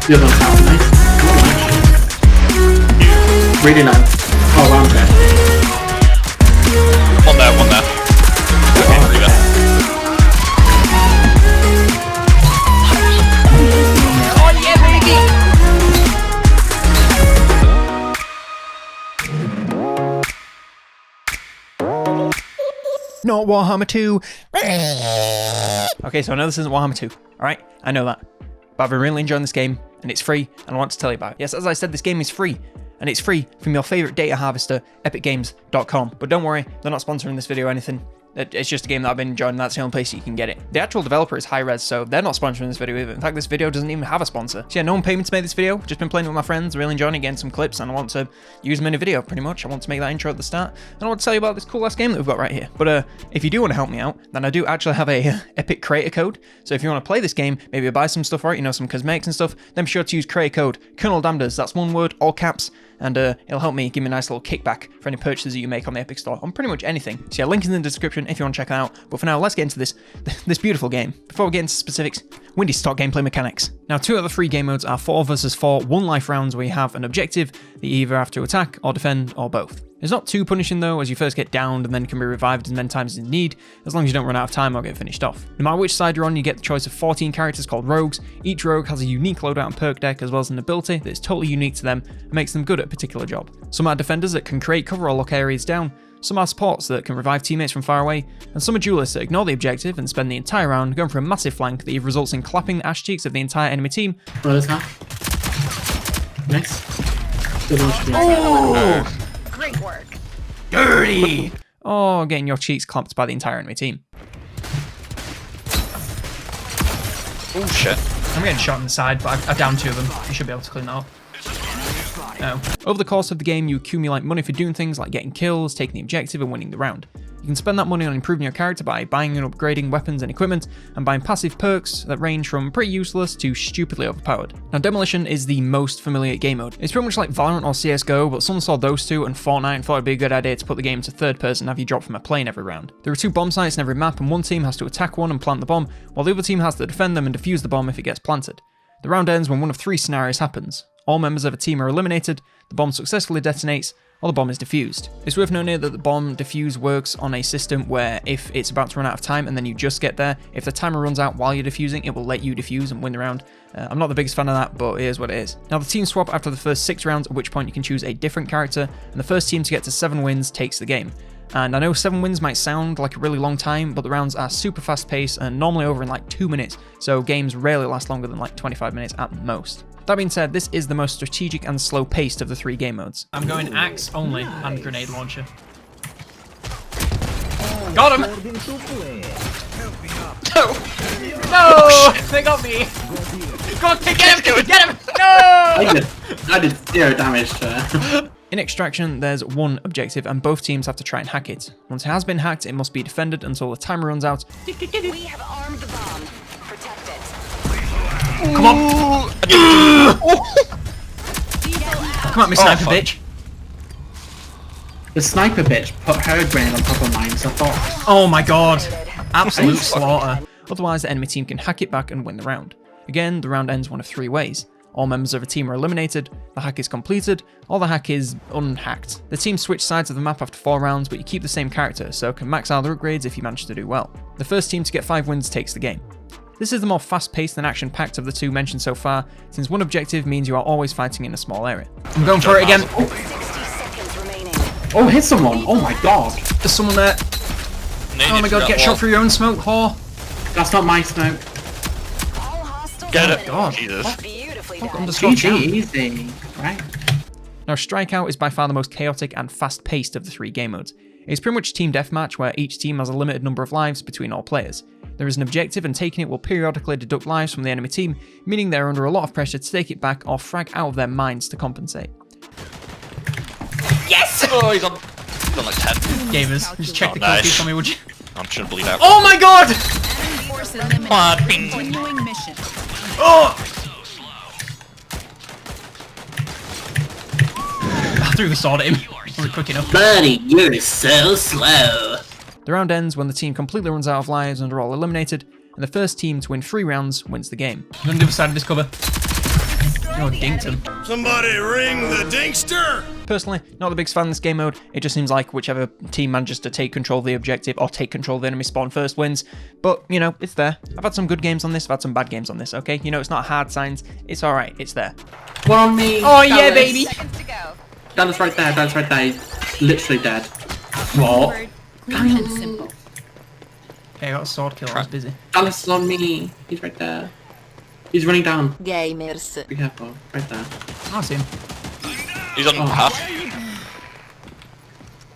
The other one's out, nice. Oh, really nice. Oh, wow, okay. One there, one there. Okay, three there. Oh yeah, baby! Not Warhammer 2. Okay, so I know this isn't Warhammer 2, alright? I know that. But I've been really enjoying this game, and it's free, and I want to tell you about it. Yes, as I said, this game is free, and it's free from your favourite data harvester, epicgames.com. But don't worry, they're not sponsoring this video or anything. It's just a game that I've been enjoying, and that's the only place you can get it. The actual developer is Hi-Rez, so they're not sponsoring this video either. In fact, this video doesn't even have a sponsor. So yeah, no one paid me to make this video. Just been playing it with my friends, really enjoying it, getting some clips, and I want to use them in a video, pretty much. I want to make that intro at the start, and I want to tell you about this cool-ass game that we've got right here. But if you do want to help me out, then I do actually have a Epic creator code. So if you want to play this game, maybe buy some stuff for it, you know, some cosmetics and stuff, then be sure to use creator code COLONELDAMNEDERS. That's one word, all caps. And it'll help me give me a nice little kickback for any purchases that you make on the Epic Store on pretty much anything. So yeah, link is in the description if you want to check it out. But for now, let's get into this beautiful game. Before we get into specifics, Windy stock gameplay mechanics. Now, 2 of the 3 game modes are 4 versus 4 1-life rounds where you have an objective that you either have to attack or defend or both. It's not too punishing though, as you first get downed and then can be revived as many times as you need, as long as you don't run out of time or get finished off. No matter which side you're on, you get the choice of 14 characters called rogues. Each rogue has a unique loadout and perk deck, as well as an ability that is totally unique to them and makes them good at a particular job. Some are defenders that can create cover or lock areas down, some are supports that can revive teammates from far away, and some are duelists that ignore the objective and spend the entire round going for a massive flank that either results in clapping the ash cheeks of the entire enemy team. Oh, there's half. Nice. Oh! Great work. Dirty! Or getting your cheeks clapped by the entire enemy team. Oh shit. I'm getting shot in the side, but I've downed 2 of them. You should be able to clean that up. No. Over the course of the game, you accumulate money for doing things like getting kills, taking the objective, and winning the round. You can spend that money on improving your character by buying and upgrading weapons and equipment, and buying passive perks that range from pretty useless to stupidly overpowered. Now, Demolition is the most familiar game mode. It's pretty much like Valorant or CSGO, but someone saw those 2 and Fortnite and thought it'd be a good idea to put the game to third person and have you drop from a plane every round. There are 2 bomb sites in every map, and one team has to attack one and plant the bomb, while the other team has to defend them and defuse the bomb if it gets planted. The round ends when one of 3 scenarios happens. All members of a team are eliminated, the bomb successfully detonates, or the bomb is defused. It's worth noting that the bomb defuse works on a system where if it's about to run out of time and then you just get there, if the timer runs out while you're defusing, it will let you defuse and win the round. I'm not the biggest fan of that, but it is what it is. Now, the teams swap after the first 6 rounds, at which point you can choose a different character, and the first team to get to 7 wins takes the game. And I know 7 wins might sound like a really long time, but the rounds are super fast paced and normally over in like 2 minutes, so games rarely last longer than like 25 minutes at most. That being said, this is the most strategic and slow paced of the 3 game modes. I'm going axe only and grenade launcher. Got him! No! No! They got me! Go on, get him! Get him! No! I did 0 damage to her. In Extraction, there's 1 objective and both teams have to try and hack it. Once it has been hacked, it must be defended until the timer runs out. We have armed the bomb. Protect it. Come on! Come at me, sniper bitch. The sniper bitch put her grenade on top of mine, so I thought... Oh my god. Absolute slaughter. Otherwise, the enemy team can hack it back and win the round. Again, the round ends one of 3 ways. All members of a team are eliminated, the hack is completed, or the hack is unhacked. The team switch sides of the map after 4 rounds, but you keep the same character, so can max out their upgrades if you manage to do well. The first team to get 5 wins takes the game. This is the more fast-paced and action-packed of the 2 mentioned so far, since one objective means you are always fighting in a small area. I'm going for it again. 60 seconds remaining. Oh, hit someone! Oh my god! There's someone there. Oh my god, get shot through your own smoke, whore. That's not my smoke. All hostiles Get it! God. Jesus. beautifully I'm done. just Easy. Right? Now, Strikeout is by far the most chaotic and fast-paced of the 3 game modes. It's pretty much team deathmatch where each team has a limited number of lives between all players. There is an objective and taking it will periodically deduct lives from the enemy team, meaning they're under a lot of pressure to take it back or frag out of their minds to compensate. Yes! Oh, he's on like 10. Gamers, just check the kill nice. feed for me, would you? I'm trying to bleed out. Oh my god! Come on, bing. Continuing mission. Oh! I threw the sword at him. Wasn't quick enough. Buddy, you're so slow. The round ends when the team completely runs out of lives and are all eliminated, and the first team to win 3 rounds wins the game. I'm on the other side of this cover. Oh, dinked him. Somebody ring the dinkster! Personally, not the biggest fan of this game mode. It just seems like whichever team manages to take control of the objective or take control of the enemy spawn first wins. But, you know, it's there. I've had some good games on this, I've had some bad games on this, okay? You know, it's not hard science. It's alright, it's there. One on me. Oh, yeah, Dallas. baby! Seconds to go. Dallas right there. Dallas right there. He's literally dead. What? Clean and simple. Okay, I got a sword kill, I was busy. Dallas is on me. He's right there. He's running down. Gamers. Be careful. Right there. I see him. He's on half.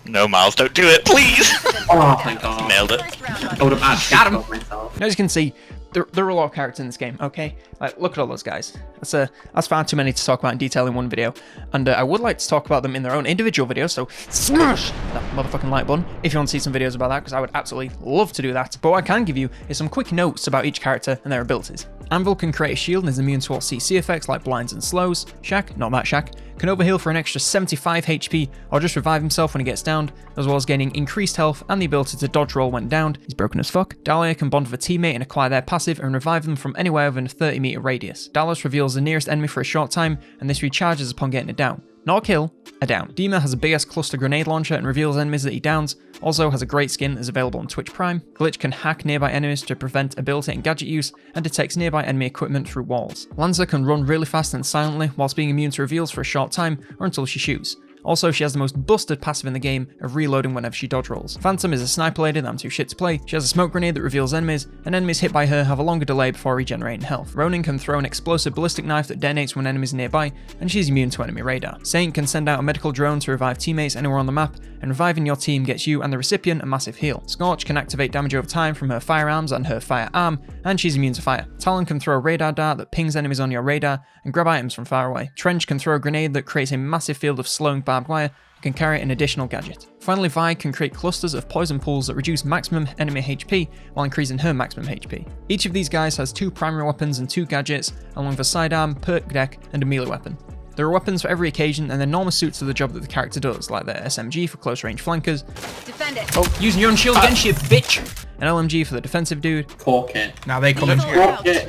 No, Miles, don't do it, please! Oh, thank God. Nailed it. I would have actually Got him. got myself. Now, as you can see, there are a lot of characters in this game, okay? Like, look at all those guys. That's far too many to talk about in detail in one video. And I would like to talk about them in their own individual videos, so smash that motherfucking like button if you want to see some videos about that, because I would absolutely love to do that. But what I can give you is some quick notes about each character and their abilities. Anvil can create a shield and is immune to all CC effects like blinds and slows. Shaq, not that Shaq, can overheal for an extra 75 HP or just revive himself when he gets downed, as well as gaining increased health and the ability to dodge roll when downed. He's broken as fuck. Dahlia can bond with a teammate and acquire their passive and revive them from anywhere within a 30 meter radius. Dallas reveals the nearest enemy for a short time, and this recharges upon getting it down. Not a kill, a down. Dima has a big ass cluster grenade launcher and reveals enemies that he downs. Also has a great skin that is available on Twitch Prime. Glitch can hack nearby enemies to prevent ability and gadget use, and detects nearby enemy equipment through walls. Lanza can run really fast and silently, whilst being immune to reveals for a short time, or until she shoots. Also, she has the most busted passive in the game of reloading whenever she dodge rolls. Phantom is a sniper lady that I'm too shit to play. She has a smoke grenade that reveals enemies, and enemies hit by her have a longer delay before regenerating health. Ronin can throw an explosive ballistic knife that detonates when enemies are nearby, and she's immune to enemy radar. Saint can send out a medical drone to revive teammates anywhere on the map, and reviving your team gets you and the recipient a massive heal. Scorch can activate damage over time from her firearms and her firearm, and she's immune to fire. Talon can throw a radar dart that pings enemies on your radar and grab items from far away. Trench can throw a grenade that creates a massive field of slowing barbed wire, can carry an additional gadget. Finally, Vi can create clusters of poison pools that reduce maximum enemy HP while increasing her maximum HP. Each of these guys has 2 primary weapons and 2 gadgets, along with a sidearm, perk deck, and a melee weapon. There are weapons for every occasion, and they're normal suits to the job that the character does, like their SMG for close range flankers. Defend it. Oh, using your own shield against you, bitch! An LMG for the defensive dude. Cork it. Now they come in here. Cork it.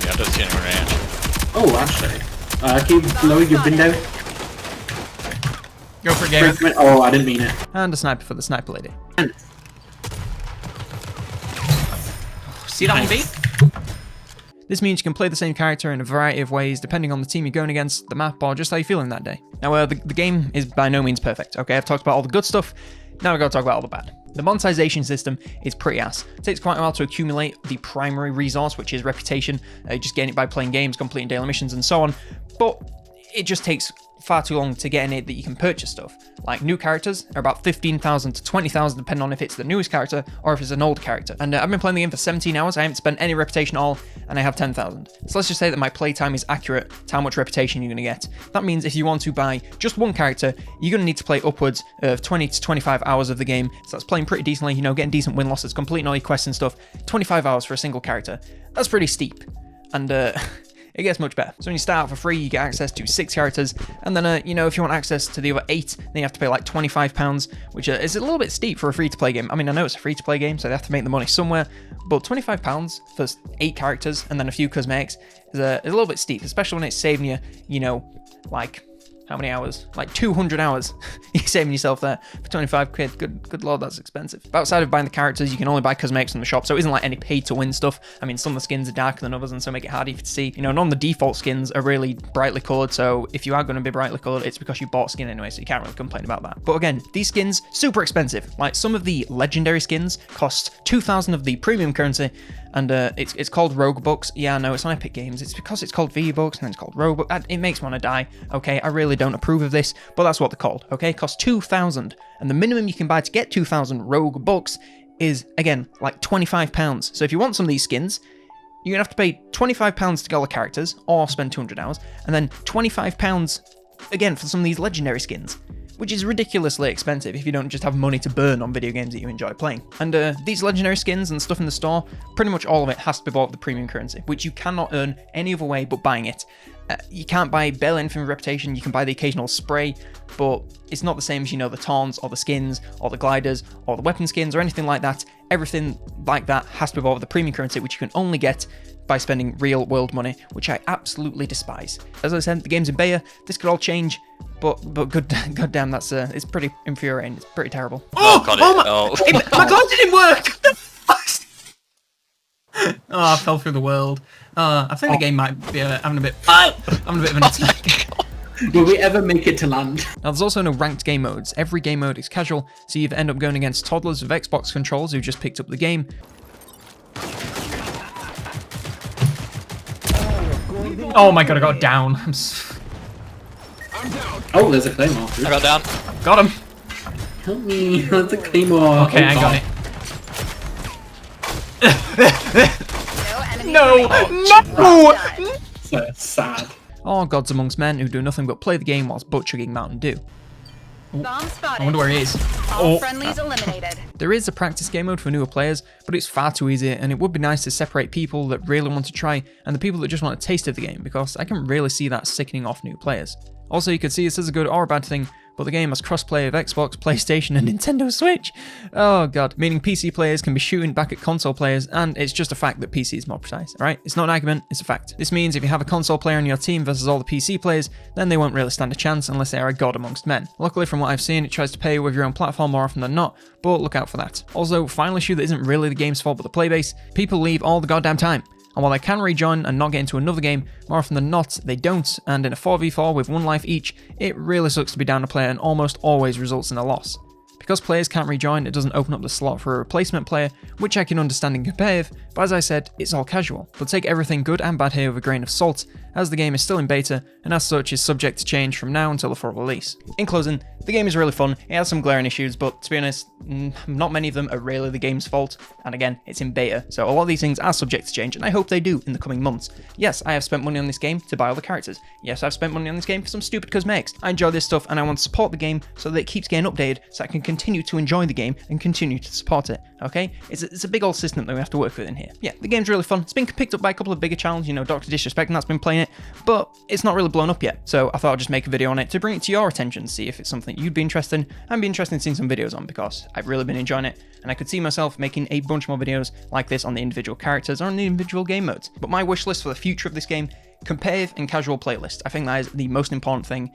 Yeah, I don't see anyone around. Oh, actually. Can you lower your window? Go for game. Oh, I didn't mean it. And a sniper for the sniper lady. See that one, B? This means you can play the same character in a variety of ways depending on the team you're going against, the map, or just how you're feeling that day. Now, the game is by no means perfect, okay? I've talked about all the good stuff, now we've got to talk about all the bad. The monetization system is pretty ass. It takes quite a while to accumulate the primary resource, which is reputation. You just gain it by playing games, completing daily missions, and so on. But it just takes far too long to get in it that you can purchase stuff. Like, new characters are about 15,000 to 20,000 depending on if it's the newest character or if it's an old character. And I've been playing the game for 17 hours, I haven't spent any reputation at all, and I have 10,000. So let's just say that my playtime is accurate to how much reputation you're going to get. That means if you want to buy just one character, you're going to need to play upwards of 20 to 25 hours of the game. So that's playing pretty decently, you know, getting decent win losses, completing all your quests and stuff. 25 hours for a single character. That's pretty steep. And it gets much better. So when you start out for free, you get access to 6 characters, and then, you know, if you want access to the other 8, then you have to pay like £25, which is a little bit steep for a free-to-play game. I mean, I know it's a free-to-play game, so they have to make the money somewhere, but £25 for 8 characters and then a few cosmetics is a little bit steep, especially when it's saving you know, like, how many hours? Like 200 hours you're saving yourself there for 25 quid. Good lord, that's expensive. But outside of buying the characters, you can only buy cosmetics from the shop, so it isn't like any pay to win stuff. I mean, some of the skins are darker than others, and so make it harder to see. You know, none of the default skins are really brightly colored, so if you are going to be brightly colored, it's because you bought skin anyway, so you can't really complain about that. But again, these skins, super expensive. Like, some of the legendary skins cost 2,000 of the premium currency, and it's called Rogue Bucks. Yeah, no, it's on Epic Games. It's because it's called V Bucks and then it's called Rogue Bucks. It makes me want to die, okay? I really don't approve of this, but that's what they're called, okay? It costs 2,000, and the minimum you can buy to get 2,000 Rogue Bucks is, again, like £25. So if you want some of these skins, you're going to have to pay £25 to get all the characters, or spend 200 hours, and then £25, again, for some of these legendary skins, which is ridiculously expensive if you don't just have money to burn on video games that you enjoy playing. And these legendary skins and stuff in the store, pretty much all of it has to be bought with the premium currency, which you cannot earn any other way but buying it. You can't buy barely anything with reputation, you can buy the occasional spray, but it's not the same as, you know, the taunts, or the skins, or the gliders, or the weapon skins, or anything like that. Everything like that has to be bought with the premium currency, which you can only get by spending real world money, which I absolutely despise. As I said, the game's in beta, this could all change, but goddamn, that's it's pretty infuriating. It's pretty terrible. Oh, got it. My glove didn't work. Oh, I fell through the world. I think the game might be having a bit of an attack. Will we ever make it to land? Now, there's also no ranked game modes. Every game mode is casual, so you either end up going against toddlers with Xbox controls who just picked up the game. Oh my god, I got down. Oh, there's a claymore. I got down. Got him. Help me, there's a claymore. Okay, I got it. No enemy. No! So sad. Oh, gods amongst men who do nothing but play the game whilst butt chugging Mountain Dew. Bomb spotted. I wonder where he is. All friendlies eliminated. There is a practice game mode for newer players, but it's far too easy, and it would be nice to separate people that really want to try and the people that just want a taste of the game, because I can really see that sickening off new players. Also, you could see this as a good or a bad thing, but the game has crossplay of Xbox, PlayStation, and Nintendo Switch. Oh god, meaning PC players can be shooting back at console players, and it's just a fact that PC is more precise, alright? It's not an argument, it's a fact. This means if you have a console player on your team versus all the PC players, then they won't really stand a chance unless they are a god amongst men. Luckily, from what I've seen, it tries to pay with your own platform more often than not, but look out for that. Also, final issue that isn't really the game's fault but the playbase, people leave all the goddamn time. And while they can rejoin and not get into another game, more often than not, they don't, and in a 4v4 with 1 life each, it really sucks to be down a player and almost always results in a loss. Because players can't rejoin, it doesn't open up the slot for a replacement player, which I can understand in competitive, but as I said, it's all casual. But take everything good and bad here with a grain of salt, as the game is still in beta, and as such is subject to change from now until the full release. In closing, the game is really fun, it has some glaring issues, but to be honest, not many of them are really the game's fault, and again, it's in beta, so a lot of these things are subject to change, and I hope they do in the coming months. Yes, I have spent money on this game to buy all the characters. Yes, I've spent money on this game for some stupid cosmetics. I enjoy this stuff, and I want to support the game so that it keeps getting updated, so I can continue to enjoy the game and continue to support it, okay? It's a big old system that we have to work with in here. Yeah, the game's really fun. It's been picked up by a couple of bigger channels, you know, Dr. Disrespect, and that's been playing it, but it's not really blown up yet, so I thought I'd just make a video on it to bring it to your attention, see if it's something you'd be interested in, and be interested in seeing some videos on, because I've really been enjoying it, and I could see myself making a bunch more videos like this on the individual characters or on the individual game modes. But my wish list for the future of this game, competitive and casual playlist. I think that is the most important thing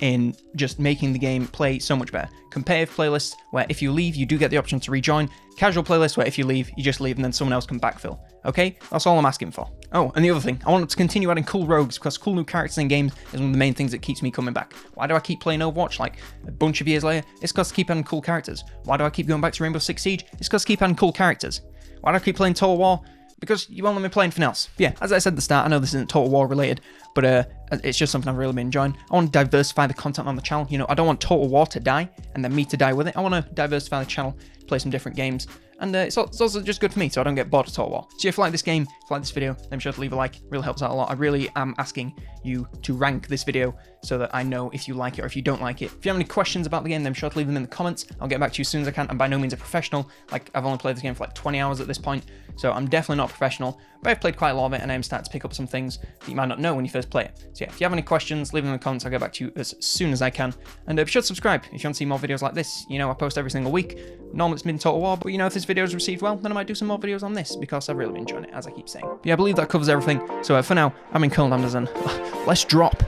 in just making the game play so much better. Competitive playlist, where if you leave, you do get the option to rejoin. Casual playlist, where if you leave, you just leave and then someone else can backfill. Okay? That's all I'm asking for. Oh, and the other thing, I want to continue adding cool rogues, because cool new characters in games is one of the main things that keeps me coming back. Why do I keep playing Overwatch like a bunch of years later? It's because I keep adding cool characters. Why do I keep going back to Rainbow Six Siege? It's because I keep adding cool characters. Why do I keep playing Total War? Because you won't let me play anything else. Yeah, as I said at the start, I know this isn't Total War related, but it's just something I've really been enjoying. I want to diversify the content on the channel. You know, I don't want Total War to die and then me to die with it. I want to diversify the channel, play some different games, and it's also just good for me so I don't get bored of Total War. So if you like this game, if you like this video, then be sure to leave a like. It really helps out a lot. I really am asking you to rank this video so that I know if you like it or if you don't like it. If you have any questions about the game, then be sure to leave them in the comments. I'll get back to you as soon as I can. I'm by no means a professional. Like, I've only played this game for like 20 hours at this point, so I'm definitely not a professional, but I've played quite a lot of it and I'm starting to pick up some things that you might not know when you first play it. So yeah, if you have any questions, leave them in the comments. I'll get back to you as soon as I can. And be sure to subscribe if you want to see more videos like this. You know, I post every single week. Normally it's been Total War, but you know, if this video is received well, then I might do some more videos on this because I've really been enjoying it, as I keep saying. But yeah, I believe that covers everything. So for now, I'm in COLONELDAMNEDERS and let's drop.